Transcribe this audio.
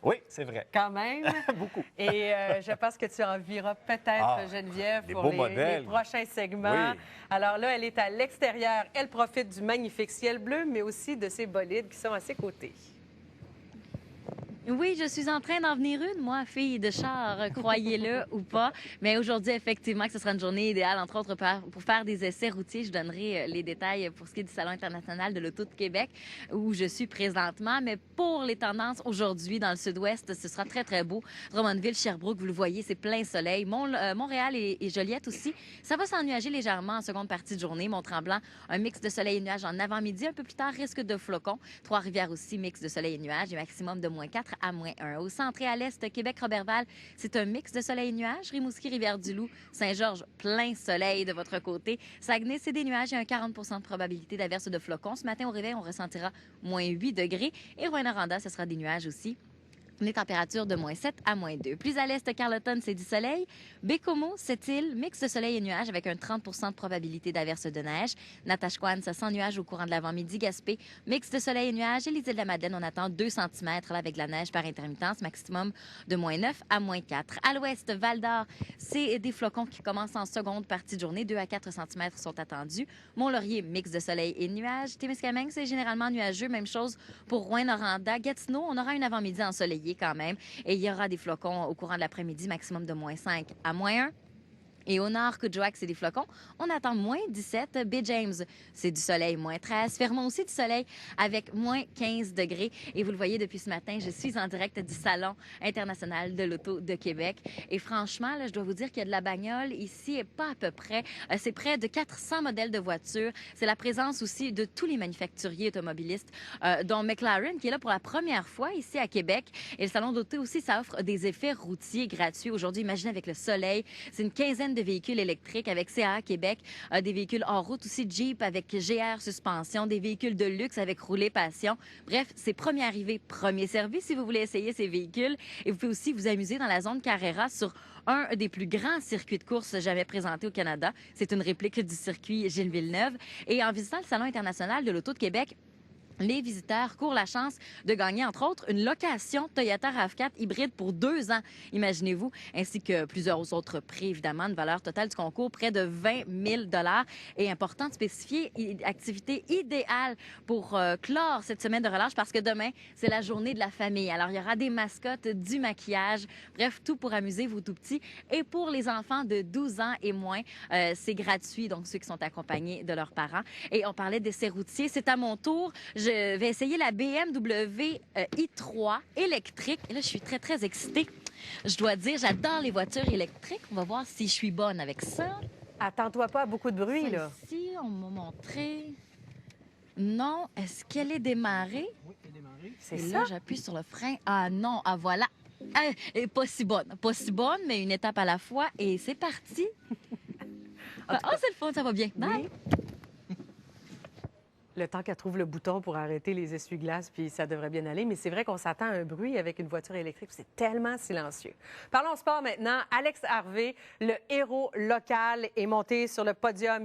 Oui, c'est vrai. Quand même. Beaucoup. Et je pense que tu en verras peut-être, Geneviève, des pour beaux les modèles. prochains segments. Oui. Alors là, elle est à l'extérieur. Elle profite du magnifique ciel bleu, mais aussi de ses bolides qui sont à ses côtés. Oui, je suis en train d'en venir une, moi, fille de char, croyez-le ou pas. Mais aujourd'hui, effectivement, que ce sera une journée idéale, entre autres, pour faire des essais routiers. Je donnerai les détails pour ce qui est du Salon international de l'Auto de Québec, où je suis présentement. Mais pour les tendances aujourd'hui, dans le sud-ouest, ce sera très, très beau. Drummondville, Sherbrooke, vous le voyez, c'est plein soleil. Montréal et Joliette aussi, ça va s'ennuager légèrement en seconde partie de journée. Mont-Tremblant, un mix de soleil et nuages en avant-midi. Un peu plus tard, risque de flocons. Trois-Rivières aussi, mix de soleil et nuages et maximum de -4 à -1. Au centre et à l'est, Québec-Roberval, c'est un mix de soleil et nuages. Rimouski, Rivière-du-Loup, Saint-Georges, plein soleil de votre côté. Saguenay, c'est des nuages et un 40 de probabilité d'averse de flocons. Ce matin, au réveil, on ressentira -8 degrés. Et Rouyn-Noranda, ce sera des nuages aussi. Les températures de -7 à -2. Plus à l'est, Carleton, c'est du soleil. Bécomo, Sept-Îles, mix de soleil et nuages avec un 30 de probabilité d'averse de neige. Natashquan, ça sent nuages au courant de l'avant-midi. Gaspé, mix de soleil et nuages. Et les îles de la Madeleine, on attend 2 cm là, avec de la neige par intermittence, maximum de -9 à -4. À l'ouest, Val-d'Or, c'est des flocons qui commencent en seconde partie de journée. 2 à 4 cm sont attendus. Mont-Laurier, mix de soleil et nuages. Témiscamingue, c'est généralement nuageux. Même chose pour Rouyn-Noranda. Gatineau, on aura un avant-midi ensoleillé quand même. Et il y aura des flocons au courant de l'après-midi, maximum de -5 à -1. Et au nord, Coudjoac, c'est des flocons. On attend -17. Baie James, c'est du soleil, -13. Fermont aussi du soleil avec -15 degrés. Et vous le voyez depuis ce matin, je suis en direct du Salon international de l'Auto de Québec. Et franchement, là, je dois vous dire qu'il y a de la bagnole ici et pas à peu près. C'est près de 400 modèles de voitures. C'est la présence aussi de tous les manufacturiers automobilistes, dont McLaren, qui est là pour la première fois ici à Québec. Et le Salon d'Auto aussi, ça offre des effets routiers gratuits. Aujourd'hui, imaginez avec le soleil, c'est une quinzaine de véhicules électriques avec CAA Québec, des véhicules en route aussi, Jeep avec GR Suspension, des véhicules de luxe avec Rouler Passion. Bref, c'est premier arrivé, premier servi si vous voulez essayer ces véhicules. Et vous pouvez aussi vous amuser dans la zone Carrera sur un des plus grands circuits de course jamais présentés au Canada. C'est une réplique du circuit Gilles Villeneuve. Et en visitant le Salon international de l'Auto de Québec, les visiteurs courent la chance de gagner, entre autres, une location Toyota RAV4 hybride pour 2 ans, imaginez-vous, ainsi que plusieurs autres prix, évidemment, une valeur totale du concours, près de 20 000 $. Et important de spécifier, activité idéale pour clore cette semaine de relâche parce que demain, c'est la journée de la famille. Alors, il y aura des mascottes, du maquillage, bref, tout pour amuser vos tout-petits. Et pour les enfants de 12 ans et moins, c'est gratuit, donc ceux qui sont accompagnés de leurs parents. Et on parlait d'essais routiers, c'est à mon tour. Je vais essayer la BMW i3 électrique. Et là, je suis très, très excitée. Je dois dire, j'adore les voitures électriques. On va voir si je suis bonne avec ça. Attends-toi pas à beaucoup de bruit, là. Ici, on m'a montré. Non. Est-ce qu'elle est démarrée? Oui, elle est démarrée. C'est Et ça? là, j'appuie sur le frein. Ah non, ah voilà. Elle est pas si bonne. Pas si bonne, mais une étape à la fois. Et c'est parti. Oh, c'est le fun, ça va bien. Bye. Oui. Le temps qu'elle trouve le bouton pour arrêter les essuie-glaces, puis ça devrait bien aller. Mais c'est vrai qu'on s'attend à un bruit avec une voiture électrique. C'est tellement silencieux. Parlons sport maintenant. Alex Harvey, le héros local, est monté sur le podium